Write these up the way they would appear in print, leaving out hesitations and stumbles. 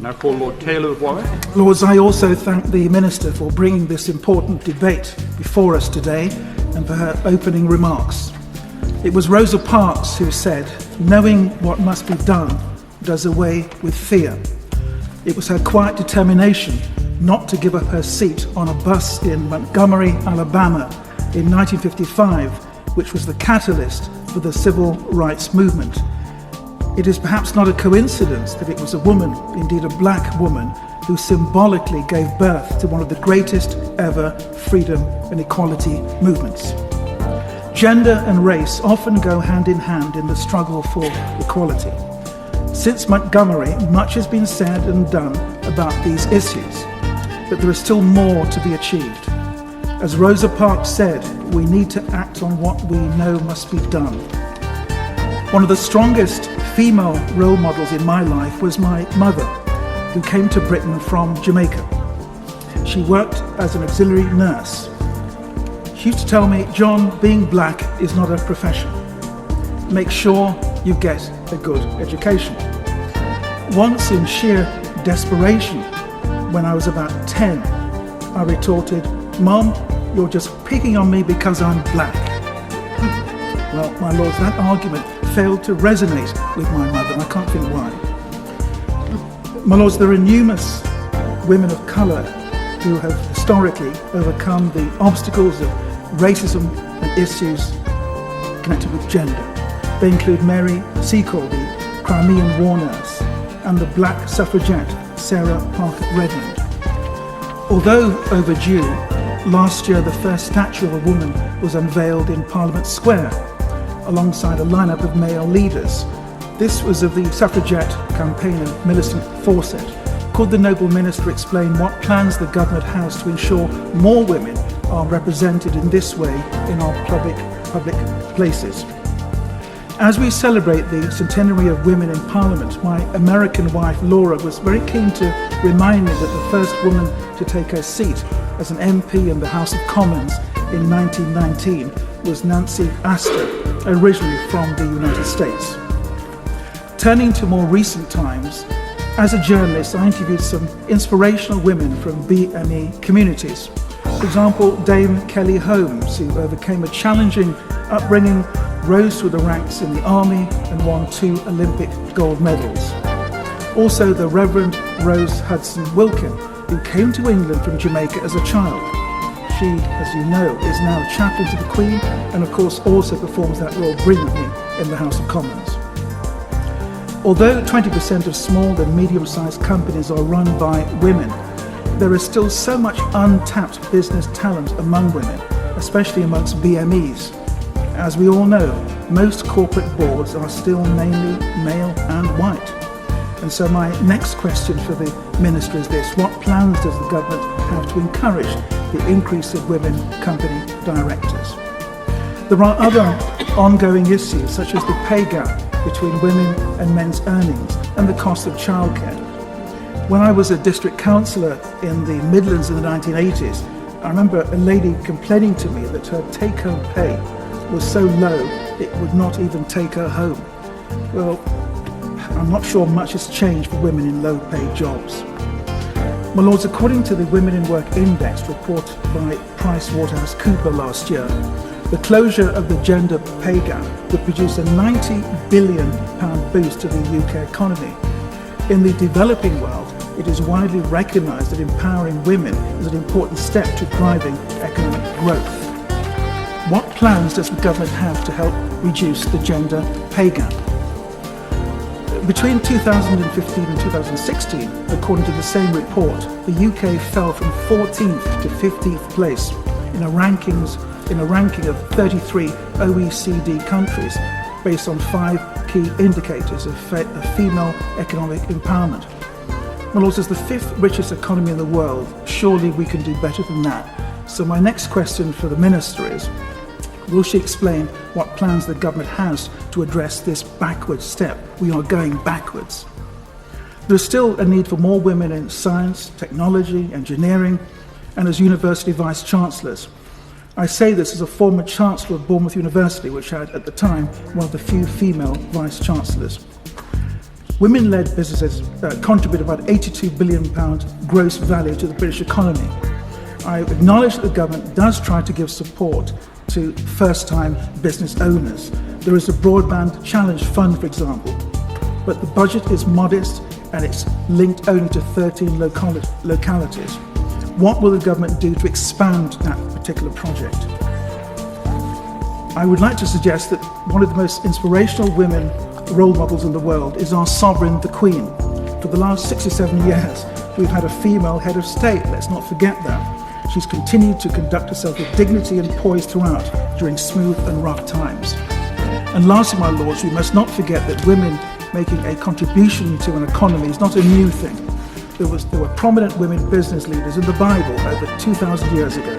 Now call Lord Taylor of Warwick. Lords, I also thank the Minister for bringing this important debate before us today and for her opening remarks. It was Rosa Parks who said, "Knowing what must be done does away with fear." It was her quiet determination not to give up her seat on a bus in Montgomery, Alabama in 1955, which was the catalyst for the civil rights movement. It is perhaps not a coincidence that it was a woman, indeed a black woman, who symbolically gave birth to one of the greatest ever freedom and equality movements. Gender and race often go hand in hand in the struggle for equality. Since Montgomery, much has been said and done about these issues, but there is still more to be achieved. As Rosa Parks said, we need to act on what we know must be done. One of the strongest female role models in my life was my mother, who came to Britain from Jamaica. She worked as an auxiliary nurse. She used to tell me, "John, being black is not a profession. Make sure you get a good education." Once, in sheer desperation, when I was about 10, I retorted, "Mom, you're just picking on me because I'm black." Well, my lords, that argument failed to resonate with my mother, and I can't think why. My lords, there are numerous women of colour who have historically overcome the obstacles of racism and issues connected with gender. They include Mary Seacole, the Crimean war nurse, and the black suffragette Sarah Parker Redmond. Although overdue, last year the first statue of a woman was unveiled in Parliament Square, alongside a lineup of male leaders. This was of the suffragette campaigner Millicent Fawcett. Could the noble minister explain what plans the government has to ensure more women are represented in this way in our public places? As we celebrate the centenary of women in Parliament, my American wife Laura was very keen to remind me that the first woman to take her seat as an MP in the House of Commons in 1919 was Nancy Astor, originally from the United States. Turning to more recent times, as a journalist, I interviewed some inspirational women from BME communities. For example, Dame Kelly Holmes, who overcame a challenging upbringing, rose through the ranks in the army and won 2 Olympic gold medals. Also, the Reverend Rose Hudson Wilkin, who came to England from Jamaica as a child. She, as you know, is now chaplain to the Queen and of course also performs that role brilliantly in the House of Commons. Although 20% of small and medium-sized companies are run by women, there is still so much untapped business talent among women, especially amongst BMEs. As we all know, most corporate boards are still mainly male and white. And so my next question for the Minister is this: what plans does the government have to encourage the increase of women company directors? There are other ongoing issues such as the pay gap between women and men's earnings and the cost of childcare. When I was a district councillor in the Midlands in the 1980s, I remember a lady complaining to me that her take-home pay was so low it would not even take her home. Well, I'm not sure much has changed for women in low-paid jobs. My lords, according to the Women in Work Index report by PricewaterhouseCoopers last year, the closure of the gender pay gap would produce a £90 billion boost to the UK economy. In the developing world, it is widely recognised that empowering women is an important step to driving economic growth. What plans does the government have to help reduce the gender pay gap? Between 2015 and 2016, according to the same report, the UK fell from 14th to 15th place in a ranking of 33 OECD countries based on 5 key indicators of female economic empowerment. Well, as the 5th richest economy in the world, surely we can do better than that. So my next question for the Minister is, will she explain what plans the government has to address this backward step? We are going backwards. There's still a need for more women in science, technology, engineering, and as university vice-chancellors. I say this as a former Chancellor of Bournemouth University, which had, at the time, one of the few female vice-chancellors. Women-led businesses contribute about £82 billion gross value to the British economy. I acknowledge that the government does try to give support to first-time business owners. There is a Broadband Challenge Fund, for example, but the budget is modest and it's linked only to 13 localities. What will the government do to expand that particular project? I would like to suggest that one of the most inspirational women role models in the world is our sovereign, the Queen. For the last 67 years, we've had a female head of state. Let's not forget that. She's continued to conduct herself with dignity and poise throughout, during smooth and rough times. And lastly, my lords, we must not forget that women making a contribution to an economy is not a new thing. There were prominent women business leaders in the Bible over 2,000 years ago.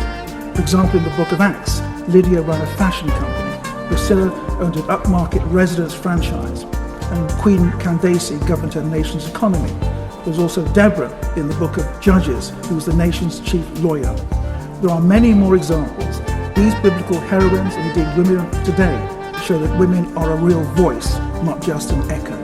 For example, in the book of Acts, Lydia ran a fashion company. Priscilla owned an upmarket residence franchise, and Queen Candace governed her nation's economy. There was also Deborah in the book of Judges, who was the nation's chief lawyer. There are many more examples. These biblical heroines, and indeed women today, show that women are a real voice, not just an echo.